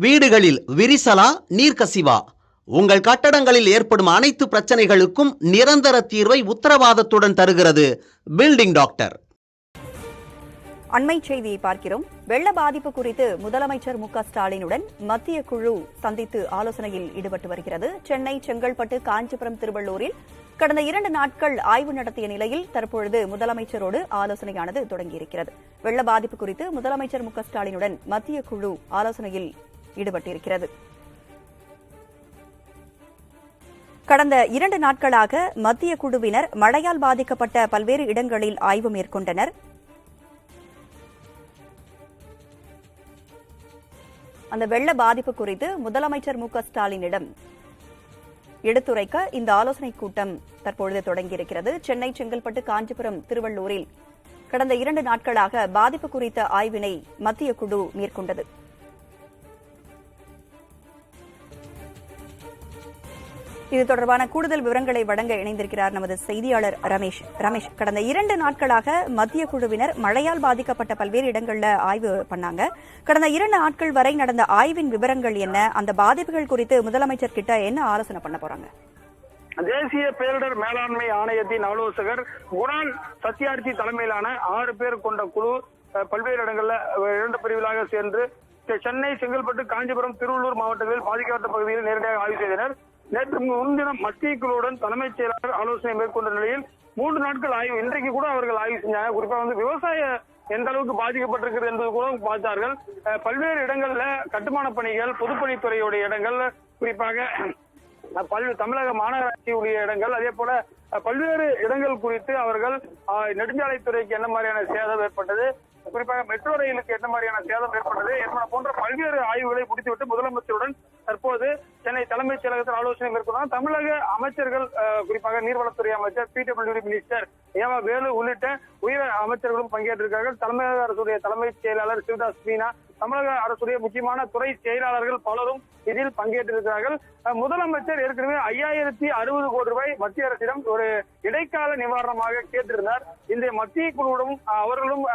வீடுகளில் விரிசலா நீர்க்கசிவா? உங்கள் கட்டடங்களில் ஏற்படும் அனைத்து பிரச்சனைகளுக்கும் நிரந்தர தீர்வை உத்தரவாதத்துடன் தருகிறது பில்டிங் டாக்டர். அண்மை செய்தியை பார்க்கிறோம். வெள்ள பாதிப்பு குறித்து முதலமைச்சர் மு.க.ஸ்டாலினுடன் மத்திய குழு சந்தித்து ஆலோசனையில் ஈடுபட்டு வருகிறது. சென்னை, செங்கல்பட்டு, காஞ்சிபுரம், திருவள்ளூரில் கடந்த 2 நாட்கள் ஆய்வு நடத்திய நிலையில் தற்பொழுது முதலமைச்சரோடு ஆலோசனையானது தொடங்கியிருக்கிறது. வெள்ள பாதிப்பு குறித்து முதலமைச்சர் மு.க.ஸ்டாலினுடன் மத்திய குழு ஆலோசனையில் ஈடுபட்டிருக்கிறது. கடந்த 2 நாட்களாக மத்திய குழுவினர் மழையால் பாதிக்கப்பட்ட பல்வேறு இடங்களில் ஆய்வு மேற்கொண்டனர். அந்த வெள்ள பாதிப்பு குறித்து முதலமைச்சர் மு.க.ஸ்டாலினிடம் எடுத்துரைக்க இந்த ஆலோசனைக் கூட்டம் தற்பொழுது தொடங்கியிருக்கிறது. சென்னை, செங்கல்பட்டு, காஞ்சிபுரம், திருவள்ளூரில் கடந்த 2 நாட்களாக பாதிப்பு குறித்த ஆய்வினை மத்திய குழு மேற்கொண்டது. இது தொடர்பான கூடுதல் விவரங்களை வழங்க இணைந்திருக்கிறார் நமது செய்தியாளர் ரமேஷ். கடந்த 2 நாட்களாக மத்திய குழுவினர் மழையால் பாதிக்கப்பட்ட பல்வேறு இடங்களில் ஆய்வு பண்ணாங்க. கடந்த 2 நாட்கள் வரை நடந்த ஆய்வின் விவரங்கள் என்ன? அந்த பாதிப்புகள் குறித்து முதலமைச்சர் கிட்ட என்ன ஆலோசனை பண்ண போறாங்க? தேசிய பேரிடர் மேலாண்மை ஆணையத்தின் ஆலோசகர் குணால் சத்யார்த்தி தலைமையிலான 6 பேர் கொண்ட குழு பல்வேறு இடங்களில் 2 பிரிவுகளாக சேர்ந்து சென்னை, செங்கல்பட்டு, காஞ்சிபுரம், திருவள்ளூர் மாவட்டங்களில் பாதிக்கப்பட்ட பகுதியில் நேரடியாக ஆய்வு செய்தனர். நேற்று முன்தினம் மத்திய குழுவுடன் தலைமைச் செயலாளர் ஆலோசனை மேற்கொண்ட நிலையில் 3 நாட்கள் ஆய்வு, இன்றைக்கு கூட அவர்கள் ஆய்வு செஞ்சாங்க. குறிப்பா விவசாய எந்த அளவுக்கு பாதிக்கப்பட்டிருக்கிறது என்பது கூட பார்த்தார்கள். பல்வேறு இடங்கள்ல கட்டுமான பணிகள், பொதுப்பணித்துறையுடைய இடங்கள், குறிப்பாக தமிழக மாநகராட்சியுடைய இடங்கள், அதே போல பல்வேறு இடங்கள் குறித்து அவர்கள் நெடுஞ்சாலைத்துறைக்கு என்ன மாதிரியான சேதம் ஏற்பட்டது, குறிப்பாக மெட்ரோ ரயிலுக்கு என்ன மாதிரியான சேதம் ஏற்பட்டது என்பன போன்ற பல்வேறு ஆய்வுகளை முடித்துவிட்டு முதலமைச்சருடன் தற்போது சென்னை தலைமைச் செயலகத்தில் ஆலோசனை மேற்கொண்டார். தமிழக அமைச்சர்கள், குறிப்பாக நீர்வளத்துறை அமைச்சர், PWD மினிஸ்டர் ஏவா வேலு உள்ளிட்ட உயர் அமைச்சர்களும் பங்கேற்றிருக்கிறார்கள். தமிழக அரசுடைய தலைமைச் செயலாளர் சிவதாஸ் மீனா, தமிழக அரசுடைய முக்கியமான துறை செயலாளர்கள் பலரும் இதில் பங்கேற்றிருக்கிறார்கள். முதலமைச்சர் ஏற்கனவே 5060 கோடி ரூபாய் மத்திய அரசிடம் ஒரு இடைக்கால நிவாரணமாக கேட்டிருந்தார். இந்த மத்திய குழுவிடம் அவர்களும்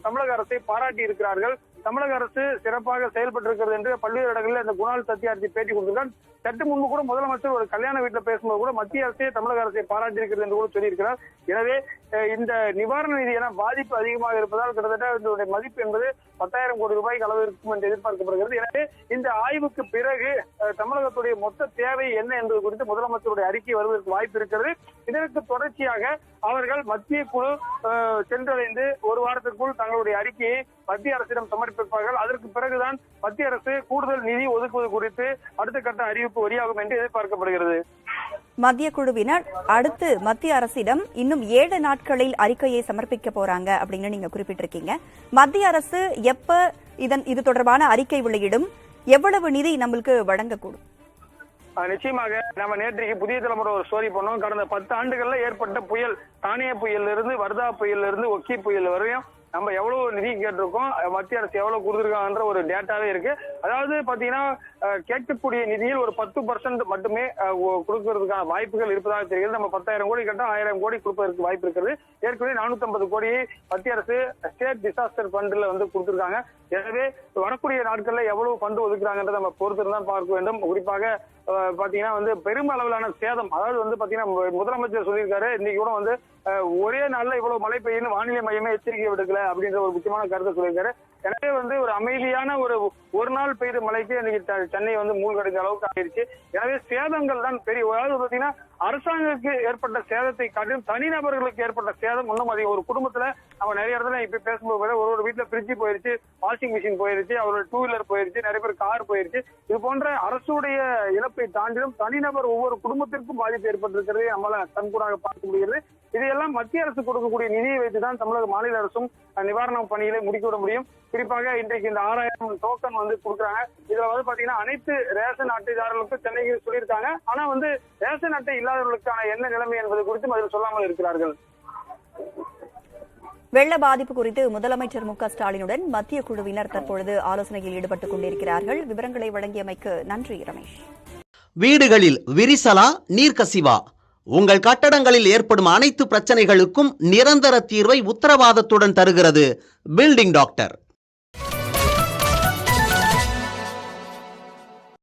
தமிழக அரசை பாராட்டி இருக்கிறார்கள். தமிழக அரசு சிறப்பாக செயல்பட்டிருக்கிறது என்று பல்வேறு இடங்களில் இந்த குணால் சத்யார்த்தி பேட்டி கொடுத்திருக்கார். சற்று முன்பு கூட முதலமைச்சர் ஒரு கல்யாண வீட்டில் பேசும்போது கூட மத்திய அரசே தமிழக அரசை பாராட்டி இருக்கிறது என்று கூட சொல்லியிருக்கிறார். எனவே இந்த நிவாரண நிதி என பாதிப்பு அதிகமாக இருப்பதால் கிட்டத்தட்ட இதனுடைய மதிப்பு என்பது 10,000 கோடி ரூபாய்க்கு அளவு இருக்கும் என்று எதிர்பார்க்கப்படுகிறது. எனவே இந்த ஆய்வுக்கு பிறகு தமிழகத்துடைய மொத்த தேவை என்ன என்பது குறித்து முதலமைச்சருடைய அறிக்கை வருவதற்கு வாய்ப்பு இருக்கிறது. இதற்கு தொடர்ச்சியாக அவர்கள் மத்திய குழு சென்றடைந்து 1 வாரத்திற்குள் தங்களுடைய அறிக்கையை மத்திய அரசிடம் சமர்ப்பிப்பார்கள். அதற்கு பிறகுதான் மத்திய அரசு கூடுதல் நிதி ஒதுக்குவது குறித்து அடுத்த கட்ட அறிவிப்பு வெளியாகும் என்று எதிர்பார்க்கப்படுகிறது. மத்திய குழுவினர் அடுத்து மத்திய அரசிடம் இன்னும் 7 நாட்களில் அறிக்கையை சமர்ப்பிக்க போறாங்க அப்படின்னு நீங்க குறிப்பிட்டிருக்கீங்க. மத்திய அரசு எப்ப இது தொடர்பான அறிக்கை வெளியிடும்? எவ்வளவு நிதி நம்மளுக்கு வழங்கக்கூடும்? நிச்சயமாக நம்ம நேற்றைக்கு புதிய தலைமுறை ஒரு ஸ்டோரி பண்ணோம். கடந்த 10 ஆண்டுகள்ல ஏற்பட்ட புயல், தானிய புயல்ல இருந்து, வர்தா புயல்ல இருந்து, ஒக்கி புயல் வரையும் நம்ம எவ்வளவு நிதி கேட்டிருக்கோம், மத்திய அரசு எவ்வளவு கொடுத்துருக்காங்கன்ற ஒரு டேட்டாவே இருக்கு. அதாவது பாத்தீங்கன்னா கேட்கக்கூடிய நிதியில் ஒரு 10% மட்டுமே கொடுக்கறதுக்கான வாய்ப்புகள் இருப்பதாக தெரிகிறது. நம்ம 10,000 கோடி கேட்டா 1000 கோடி கொடுப்பதற்கு வாய்ப்பு இருக்கிறது. ஏற்கனவே 450 கோடியை மத்திய அரசு ஸ்டேட் டிசாஸ்டர் ஃபண்ட்ல கொடுத்திருக்காங்க. எனவே வரக்கூடிய நாட்கள்ல எவ்வளவு ஃபண்ட் ஒதுக்குறாங்கன்றத நம்ம பொறுத்திருந்தான் பார்க்க வேண்டும். குறிப்பாக பாத்தீங்கன்னா பெருமளவிலான சேதம், அதாவது பாத்தீங்கன்னா முதலமைச்சர் சொல்லியிருக்காரு, இன்னைக்கு கூட ஒரே நாள்ல இவ்வளவு மழை பெய்யும் வானிலை மையமே எச்சரிக்கை விடுக்கல அப்படின்ற ஒரு முக்கியமான கருத்தை சொல்லியிருக்காரு. எனவே ஒரு அமைதியான ஒரு நாள் பெய்த மழைக்கு இன்னைக்கு சென்னை மூழ்கடைந்த அளவுக்கு ஆயிடுச்சு. எனவே சேதங்கள் தான் பெரிய, அதாவது பாத்தீங்கன்னா அரசாங்கத்துக்கு ஏற்பட்ட சேதத்தை காட்டிலும் தனிநபர்களுக்கு ஏற்பட்ட சேதம் இன்னும் அதிகம். ஒரு குடும்பத்துல நம்ம நிறைய இடத்துல இப்ப பேசும்போது ஒரு வீட்டுல ஃப்ரிட்ஜ் போயிருச்சு, வாஷிங் மிஷின் போயிருச்சு, அவரோட 2 வீலர் போயிருச்சு, நிறைய பேர் கார் போயிருச்சு. இது போன்ற அரசுடைய இழப்பை தாண்டிலும் தனிநபர் ஒவ்வொரு குடும்பத்திற்கும் பாதிப்பு ஏற்பட்டிருக்கிறதை நம்மளால கண்கூடாக பார்க்க முடிகிறது. இதையெல்லாம் மத்திய அரசு கொடுக்கக்கூடிய நிதியை வைத்துதான் தமிழக மாநில அரசும் நிவாரண பணிகளை முடிக்க முடியும். குறிப்பாக இன்றைக்கு இந்த 6000 டோக்கன் கொடுக்குறாங்க. இதுல பாத்தீங்கன்னா அனைத்து ரேஷன் அட்டைதாரர்களுக்கும் சென்னைக்கு சொல்லியிருக்காங்க. ஆனா ரேஷன் அட்டை இல்லாதவர்களுக்கான என்ன நிலைமை என்பது குறித்தும் அதில் சொல்லாமல் இருக்கிறார்கள். வெள்ள பாதிப்பு குறித்து முதலமைச்சர் மு.க.ஸ்டாலினுடன் மத்திய குழுவினர் தற்பொழுது ஆலோசனையில் ஈடுபட்டுக் கொண்டிருக்கிறார்கள். விவரங்களை வழங்கியமைக்கு நன்றி ரமேஷ். வீடுகளில் விரிசலா நீர்க்கசிவா? உங்கள் கட்டடங்களில் ஏற்படும் அனைத்து பிரச்சனைகளுக்கும் நிரந்தர தீர்வை உத்தரவாதத்துடன் தருகிறது பில்டிங் டாக்டர்.